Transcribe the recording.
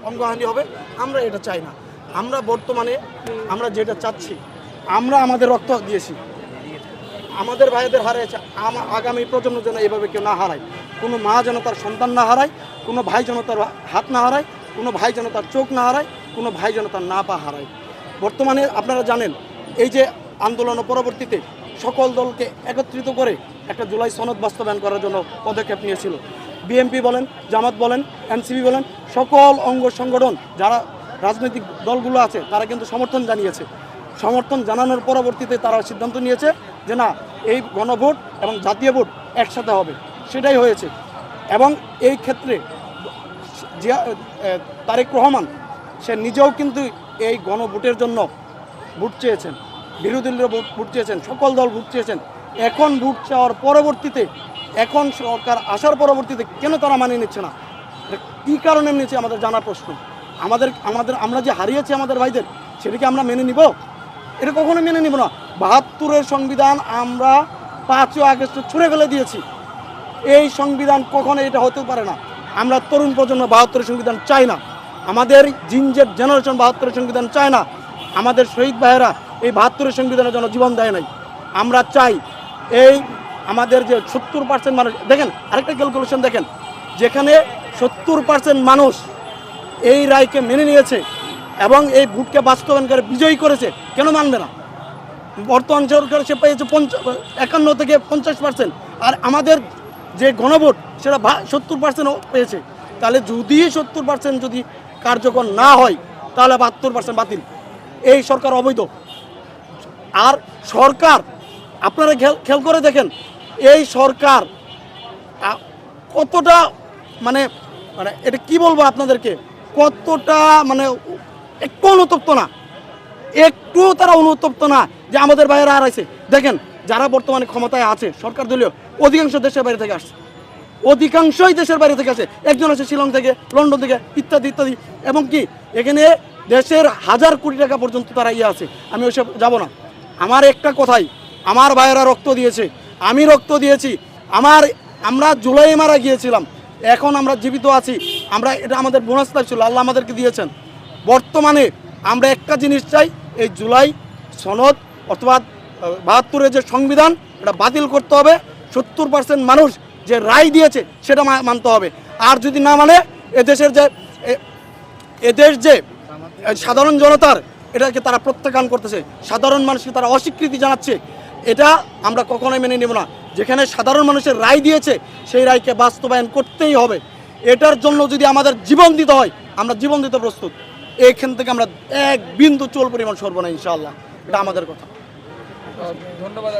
অঙ্গহানি হবে, আমরা এটা চাই না। আমরা বর্তমানে আমরা যেটা চাচ্ছি, আমরা আমাদের রক্ত দিয়েছি, আমাদের ভাইদের হারিয়েছে, আগামী প্রজন্ম যেন এইভাবে কেউ না হারায়, কোনো মা যেন তার সন্তান না হারায়, কোনো ভাই যেন তার হাত না হারায়, কোনো ভাই যেন তার চোখ না হারায়, কোনো ভাই যেন তার না পা হারায়। বর্তমানে আপনারা জানেন এই যে আন্দোলন পরবর্তীতে সকল দলকে একত্রিত করে একটা জুলাই সনদ বাস্তবায়ন করার জন্য পদক্ষেপ নিয়েছিল। বিএনপি বলেন, জামাত বলেন, এনসিপি বলেন, সকল অঙ্গ সংগঠন যারা রাজনৈতিক দলগুলো আছে তারা কিন্তু সমর্থন জানিয়েছে। সমর্থন জানানোর পরবর্তীতে তারা সিদ্ধান্ত নিয়েছে যে না, এই গণভোট এবং জাতীয় ভোট একসাথে হবে, সেটাই হয়েছে। এবং এই ক্ষেত্রে তারেক রহমান সে নিজেও কিন্তু এই গণভোটের জন্য ভোট চেয়েছেন, বিরোধী দলীয় ভোট চেয়েছেন, সকল দল ভোট চেয়েছেন। এখন ভোট চাওয়ার পরবর্তীতে, এখন সরকার আসার পরবর্তীতে কেন তারা মানিয়ে নিচ্ছে না, কী কারণে নিচ্ছে আমাদের জানার প্রশ্ন। আমরা যে হারিয়েছি আমাদের ভাইদের, সেটাকে আমরা মেনে নিব? এটা কখনো মেনে নিব না। ৭২-এর সংবিধান আমরা ৫ই আগস্ট ছুঁড়ে ফেলে দিয়েছি। এই সংবিধান কখনো এটা হতে পারে না। আমরা তরুণ প্রজন্ম ৭২-এর সংবিধান চাই না, আমাদের জিনজেট জেনারেশন ৭২-এর সংবিধান চায় না। আমাদের শহীদ ভাইয়েরা এই ৭২-এর সংবিধানের জন্য জীবন দেয় নাই। আমরা চাই এই আমাদের যে ৭০% মানুষ, দেখেন আরেকটা ক্যালকুলেশন দেখেন, যেখানে ৭০% মানুষ এই রায়কে মেনে নিয়েছে এবং এই ভোটকে বাস্তবায়ন করে বিজয়ী করেছে, কেন মানবে না? বর্তমান সরকার সে পেয়েছে ৫১ থেকে ৫০%, আর আমাদের যে গণভোট সেটা ৭০% পেয়েছে। তাহলে যদি ৭০% যদি কার্যকর না হয়, তাহলে ৭২% বাতিল। এই সরকার অবৈধ। আর সরকার, আপনারা খেয়াল করে দেখেন, এই সরকার কতটা মানে মানে এটা কি বলবো আপনাদেরকে, কতটা মানে একটু অনুতপ্ত না, একটু তারা অনুতপ্ত না যে আমাদের বাইরে হারাইছে। দেখেন যারা বর্তমানে ক্ষমতায় আছে সরকার দলীয়, অধিকাংশ দেশের বাইরে থেকে আসছে, অধিকাংশই দেশের বাইরে থেকে আসে। একজন আছে শিলং থেকে, লন্ডন থেকে, ইত্যাদি ইত্যাদি। এবং কি এখানে দেশের ১,০০০ কোটি টাকা পর্যন্ত তারা আছে। আমি ওইসব যাব না। আমার একটা কথাই, আমার ভাইয়েরা রক্ত দিয়েছে, আমি রক্ত দিয়েছি, আমরা জুলাই মারা গিয়েছিলাম, এখন আমরা জীবিত আছি। এটা আমাদের বোনাস ছিল, আল্লাহ আমাদেরকে দিয়েছেন। বর্তমানে আমরা একটা জিনিস চাই, এই জুলাই সনদ অথবা ৭২-এর যে সংবিধান, এটা বাতিল করতে হবে। ৭০% মানুষ যে রায় দিয়েছে সেটা মানতে হবে। আর যদি না মানে এদেশ যে সাধারণ জনতার, এটাকে তারা প্রত্যাখ্যান করতেছে, সাধারণ মানুষকে তারা অস্বীকৃতি জানাচ্ছে, এটা আমরা কখনোই মেনে নেব না। যেখানে সাধারণ মানুষের রায় দিয়েছে সেই রায়কে বাস্তবায়ন করতেই হবে। এটার জন্য যদি আমাদের জীবন দিতে হয়, আমরা জীবন দিতে প্রস্তুত। এইখান থেকে আমরা এক বিন্দু চুল পরিমাণ সরব না, ইনশাআল্লাহ। এটা আমাদের কথা। ধন্যবাদ।